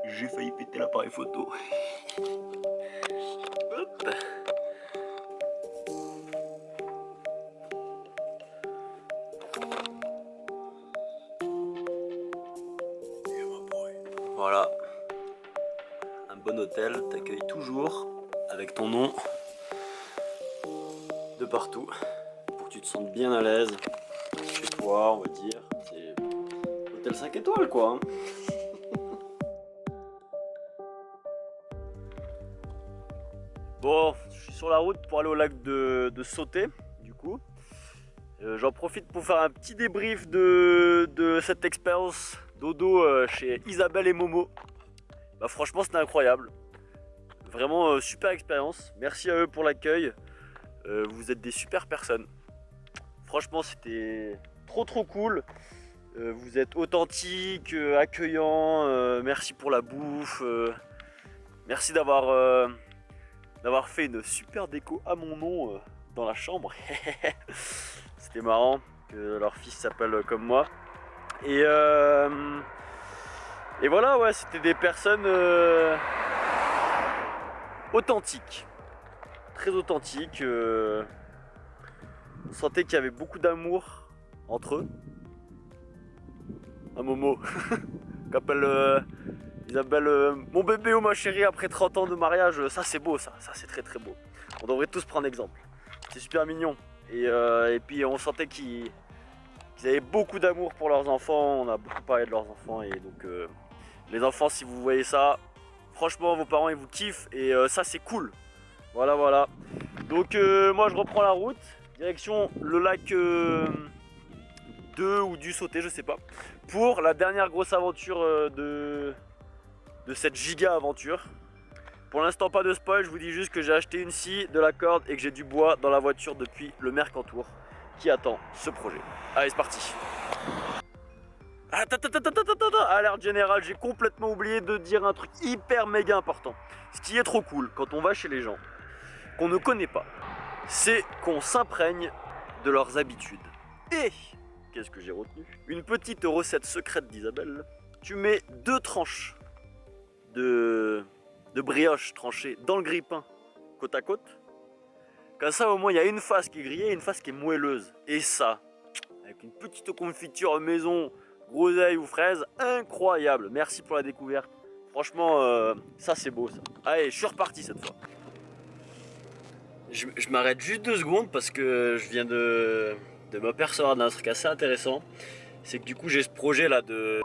J'ai failli péter l'appareil photo. Hop. Voilà, un bon hôtel t'accueille toujours avec ton nom de partout pour que tu te sentes bien à l'aise chez toi, on va dire. C'est hôtel 5 étoiles quoi. Hein. Bon, je suis sur la route pour aller au lac de Sauté, du coup. J'en profite pour faire un petit débrief de cette expérience dodo chez Isabelle et Momo. Bah franchement c'était incroyable. Vraiment super expérience. Merci à eux pour l'accueil. Vous êtes des super personnes. Franchement c'était trop cool. Vous êtes authentiques, accueillants. Merci pour la bouffe. Merci d'avoir fait une super déco à mon nom dans la chambre. C'était marrant que leur fils s'appelle comme moi. Et voilà, ouais, c'était des personnes authentiques. Très authentiques. On sentait qu'il y avait beaucoup d'amour entre eux. Un Momo qu'appelle Isabelle mon bébé ou ma chérie après 30 ans de mariage. Ça c'est beau, ça c'est très beau. On devrait tous prendre exemple. C'est super mignon. Et puis on sentait qu'ils avaient beaucoup d'amour pour leurs enfants. On a beaucoup parlé de leurs enfants. Et donc les enfants, si vous voyez ça, franchement vos parents ils vous kiffent. Et ça c'est cool. Voilà. Donc moi je reprends la route. Direction le lac 2 ou du Sauté, je sais pas. Pour la dernière grosse aventure de cette giga aventure. Pour l'instant pas de spoil, je vous dis juste que j'ai acheté une scie, de la corde et que j'ai du bois dans la voiture depuis le Mercantour qui attend ce projet. Allez c'est parti. Alerte générale, j'ai complètement oublié de dire un truc hyper méga important. Ce qui est trop cool quand on va chez les gens qu'on ne connaît pas, c'est qu'on s'imprègne de leurs habitudes. Et qu'est-ce que j'ai retenu? Une petite recette secrète d'Isabelle. Tu mets 2 tranches de brioche tranchée dans le grille-pain côte à côte. Comme ça au moins il y a une face qui est grillée et une face qui est moelleuse. Et ça, avec une petite confiture maison, groseille ou fraise, incroyable. Merci pour la découverte. Franchement, ça c'est beau ça. Allez, je suis reparti cette fois. Je m'arrête juste 2 secondes parce que je viens de m'apercevoir d'un truc assez intéressant. C'est que du coup j'ai ce projet là de...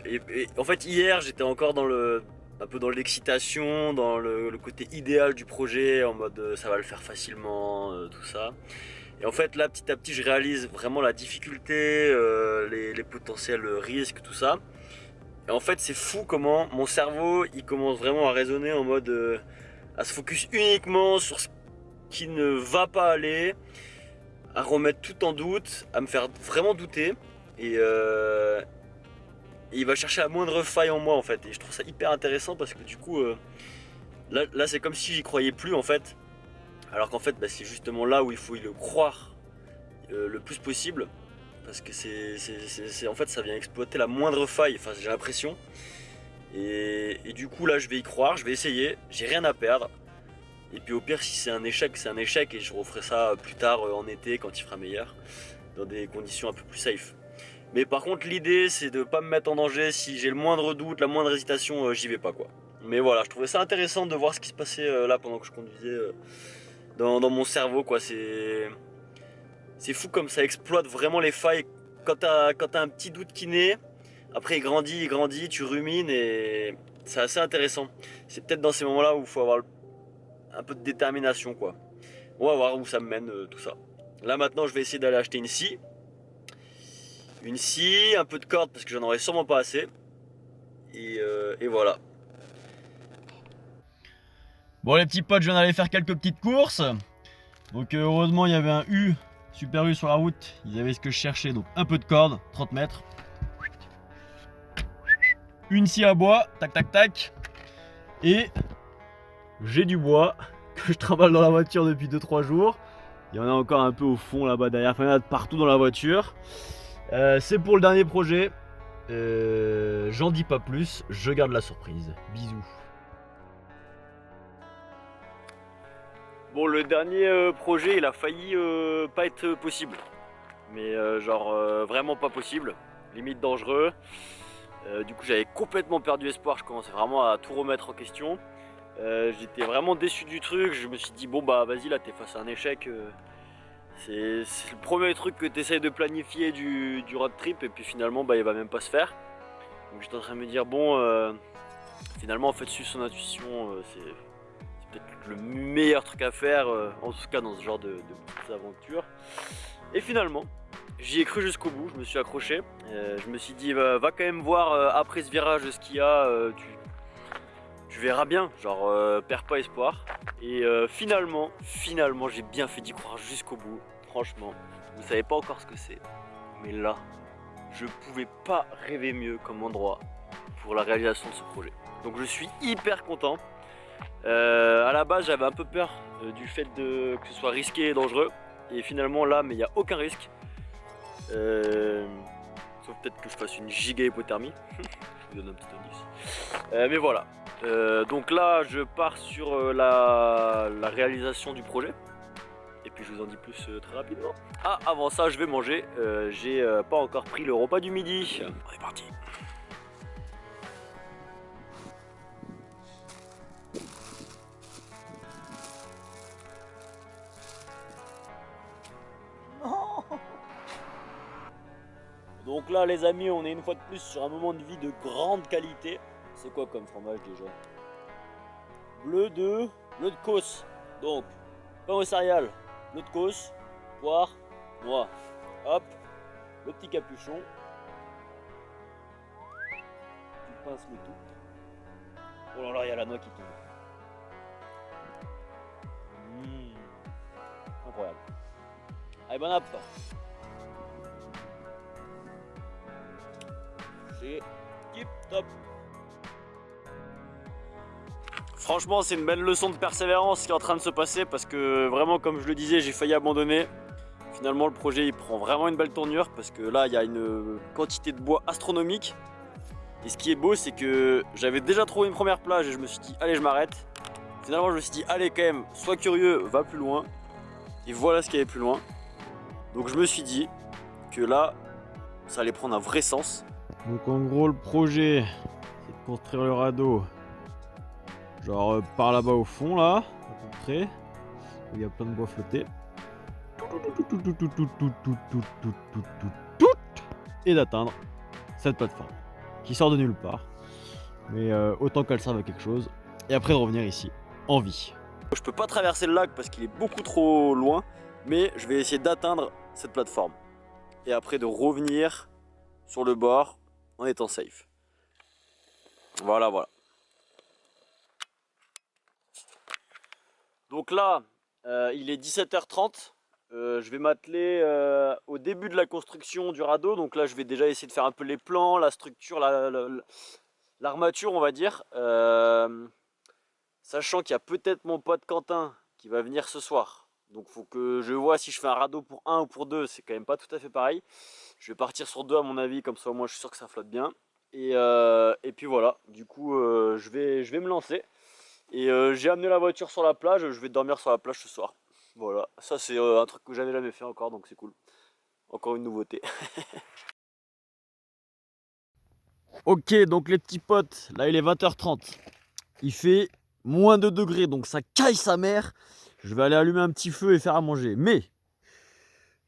et en fait hier j'étais encore dans un peu dans l'excitation, dans le côté idéal du projet, en mode ça va le faire facilement, tout ça. Et en fait là petit à petit je réalise vraiment la difficulté, les potentiels risques, tout ça. Et en fait c'est fou comment mon cerveau il commence vraiment à raisonner en mode à se focus uniquement sur ce qui ne va pas aller, à remettre tout en doute, à me faire vraiment douter. Et il va chercher la moindre faille en moi en fait. Et je trouve ça hyper intéressant parce que du coup là c'est comme si j'y croyais plus en fait. Alors qu'en fait bah, c'est justement là où il faut y le croire le plus possible. Parce que en fait ça vient exploiter la moindre faille, enfin j'ai l'impression. Et du coup là je vais y croire, je vais essayer, j'ai rien à perdre. Et puis au pire si c'est un échec et je referai ça plus tard en été quand il fera meilleur. Dans des conditions un peu plus safe. Mais par contre l'idée c'est de pas me mettre en danger. Si j'ai le moindre doute, la moindre hésitation, j'y vais pas quoi. Mais voilà, je trouvais ça intéressant de voir ce qui se passait là pendant que je conduisais dans mon cerveau quoi. C'est fou comme ça exploite vraiment les failles. Quand t'as un petit doute qui naît, après il grandit, tu rumines et c'est assez intéressant. C'est peut-être dans ces moments là où il faut avoir un peu de détermination quoi. On va voir où ça me mène tout ça. Là maintenant je vais essayer d'aller acheter une scie, un peu de corde parce que j'en aurai sûrement pas assez. Et voilà. Bon les petits potes, je viens d'aller faire quelques petites courses. Donc heureusement il y avait un Super U sur la route. Ils avaient ce que je cherchais, donc un peu de corde, 30 mètres. une scie à bois, tac tac tac. Et j'ai du bois que je trimballe dans la voiture depuis 2-3 jours. Il y en a encore un peu au fond là-bas derrière, enfin il y en a partout dans la voiture. C'est pour le dernier projet. J'en dis pas plus, je garde la surprise. Bisous. Bon, le dernier projet, il a failli pas être possible. Mais genre vraiment pas possible. Limite dangereux. Du coup, j'avais complètement perdu espoir. Je commençais vraiment à tout remettre en question. J'étais vraiment déçu du truc. Je me suis dit, bon bah vas-y, là t'es face à un échec. C'est le premier truc que tu essayes de planifier du road trip. Et puis finalement, bah il va même pas se faire. Donc j'étais en train de me dire, bon, finalement, en fait, suivre son intuition, c'est peut-être le meilleur truc à faire, en tout cas dans ce genre de petites aventures. Et finalement, j'y ai cru jusqu'au bout, je me suis accroché. Je me suis dit, va quand même voir après ce virage ce qu'il y a, tu verras bien, genre perds pas espoir. Et finalement, j'ai bien fait d'y croire jusqu'au bout. Franchement, vous savez pas encore ce que c'est, mais là, je pouvais pas rêver mieux comme endroit pour la réalisation de ce projet. Donc je suis hyper content. À la base, j'avais un peu peur du fait que ce soit risqué et dangereux. Et finalement là, mais il n'y a aucun risque. Sauf peut-être que je fasse une giga hypothermie. Je vous donne un petit indice. Mais voilà. Donc là, je pars sur la réalisation du projet. Et puis je vous en dis plus très rapidement. Ah, avant ça, je vais manger. J'ai pas encore pris le repas du midi. On est parti. Donc là les amis, on est une fois de plus sur un moment de vie de grande qualité. C'est quoi comme fromage déjà? Bleu de Causse. Donc pain aux céréales, bleu de Causse, poire, noix. Hop, le petit capuchon. Tu pinces le tout. Oh là là, il y a la noix qui tombe. Incroyable. Allez, bon app. C'est tip top. Franchement, c'est une belle leçon de persévérance qui est en train de se passer parce que vraiment, comme je le disais, j'ai failli abandonner. Finalement, le projet il prend vraiment une belle tournure parce que là, il y a une quantité de bois astronomique. Et ce qui est beau, c'est que j'avais déjà trouvé une première plage et je me suis dit, allez, je m'arrête. Finalement, je me suis dit, allez, quand même, sois curieux, va plus loin. Et voilà ce qu'il y avait plus loin. Donc, je me suis dit que là, ça allait prendre un vrai sens. Donc, en gros, le projet, c'est de construire le radeau. Genre par là-bas au fond, là, à peu près, où il y a plein de bois flottés. Et d'atteindre cette plateforme qui sort de nulle part. Mais autant qu'elle serve à quelque chose. Et après de revenir ici, en vie. Je peux pas traverser le lac parce qu'il est beaucoup trop loin. Mais je vais essayer d'atteindre cette plateforme. Et après de revenir sur le bord en étant safe. Voilà, voilà. Donc là, il est 17h30. Je vais m'atteler au début de la construction du radeau. Donc là, je vais déjà essayer de faire un peu les plans, la structure, l'armature, on va dire. Sachant qu'il y a peut-être mon pote Quentin qui va venir ce soir. Donc il faut que je vois si je fais un radeau pour un ou pour deux. C'est quand même pas tout à fait pareil. Je vais partir sur deux à mon avis, comme ça moi je suis sûr que ça flotte bien. Et puis voilà, du coup je vais me lancer. Et j'ai amené la voiture sur la plage, je vais dormir sur la plage ce soir. Voilà, ça c'est un truc que j'avais jamais fait encore, donc c'est cool. Encore une nouveauté. Ok, donc les petits potes, là il est 20h30. Il fait moins de degrés, donc ça caille sa mère. Je vais aller allumer un petit feu et faire à manger. Mais,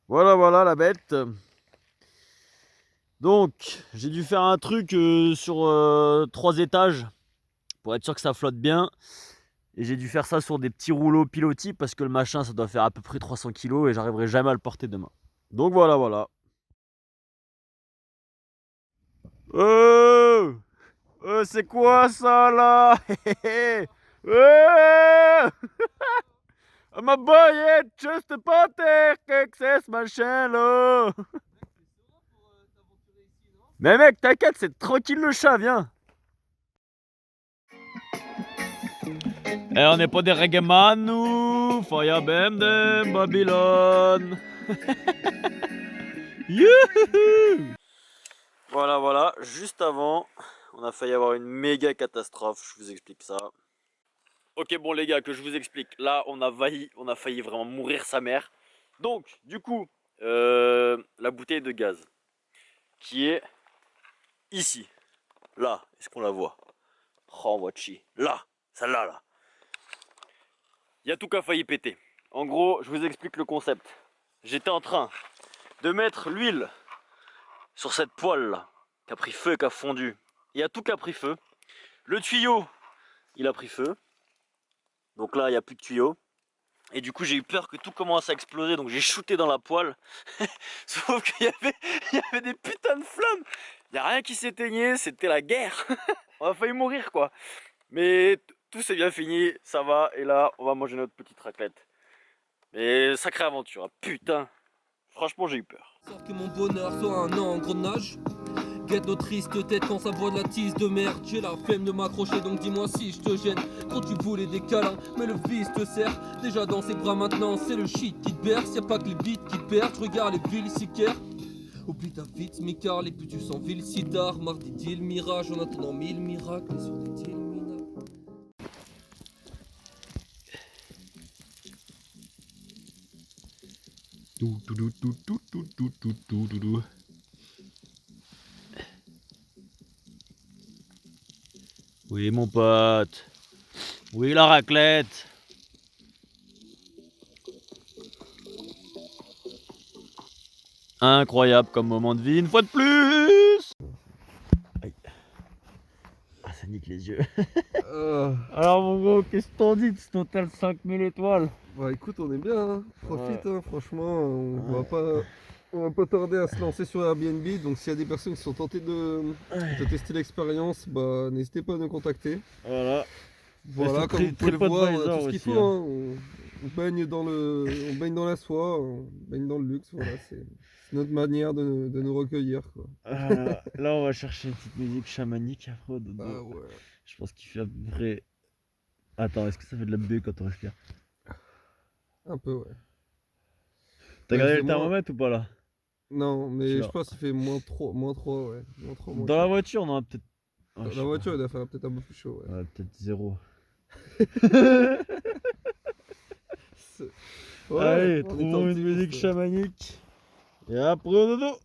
voilà la bête. Donc, j'ai dû faire un truc sur 3 étages pour être sûr que ça flotte bien. Et j'ai dû faire ça sur des petits rouleaux pilotis parce que le machin ça doit faire à peu près 300 kg et j'arriverai jamais à le porter demain. Donc voilà. C'est quoi ça là? Ma boy, it's just a butter cake, c'est ce machin là. Mais mec, t'inquiète, c'est tranquille le chat, viens. Et on n'est pas des reggaeman, nous. Fire Bem Babylone. Youhou. Voilà, juste avant, on a failli avoir une méga catastrophe, je vous explique ça. Ok, bon les gars, que je vous explique. Là, on a failli vraiment mourir sa mère. Donc, du coup, la bouteille de gaz qui est ici. Là, est-ce qu'on la voit? Oh, on voit chi. Là, celle-là, là. Il y a tout qui a failli péter. En gros, je vous explique le concept. J'étais en train de mettre l'huile sur cette poêle là, qui a pris feu, qui a fondu. Il y a tout qui a pris feu. Le tuyau, il a pris feu. Donc là, il n'y a plus de tuyau. Et du coup, j'ai eu peur que tout commence à exploser. Donc j'ai shooté dans la poêle. Sauf qu'il y avait des putains de flammes. Il n'y a rien qui s'éteignait. C'était la guerre. On a failli mourir quoi. Mais tout s'est bien fini. Ça va. Et là, on va manger notre petite raclette. Mais sacrée aventure. Hein. Putain. Franchement, j'ai eu peur. Sort que mon bonheur soit un engrenage. Guette nos tristes têtes quand ça boit de la tisse de merde. J'ai la flemme de m'accrocher, donc dis-moi si je te gêne. Quand tu voulais des câlins, mais le vice te sert. Déjà dans ses bras maintenant, c'est le shit qui te berce. Y'a pas que les beats qui perdent, je regarde les villes sicaires. Oublie ta vie, smicard, les putes tu sens ville si tard. Mardi deal, mirage, en attendant 1000 miracles. Et sur des deals minables. Oui mon pote. Oui la raclette. Incroyable comme moment de vie une fois de plus. Aïe. Ah ça nique les yeux. Alors mon gros, qu'est-ce que t'en dis de ce total 5000 étoiles? Bah écoute, on est bien, hein. Profite, hein. Franchement, on va pas tarder à se lancer sur Airbnb, donc s'il y a des personnes qui sont tentées de tester l'expérience, bah n'hésitez pas à nous contacter. Voilà, Comme vous pouvez le voir, on a tout ce qu'il aussi, faut, hein. On baigne on baigne dans la soie, on baigne dans le luxe, voilà, c'est notre manière de nous recueillir, quoi. Là on va chercher une petite musique chamanique après dodo. Ah ouais. Je pense qu'il fait un vrai... Attends, est-ce que ça fait de la buée quand on respire? Un peu, ouais. T'as Ouais, regardé c'est le thermomètre ou pas là? Non, mais Tu je vois. pense qu'il fait -3, ouais. -3, Dans la voiture, on en a peut-être... Ah, je sais La pas. voiture, il doit faire peut-être un peu plus chaud, ouais. Ouais, peut-être 0. Ouais, Allez, on est trouvons une musique optimiste. chamanique. Et après, dodo.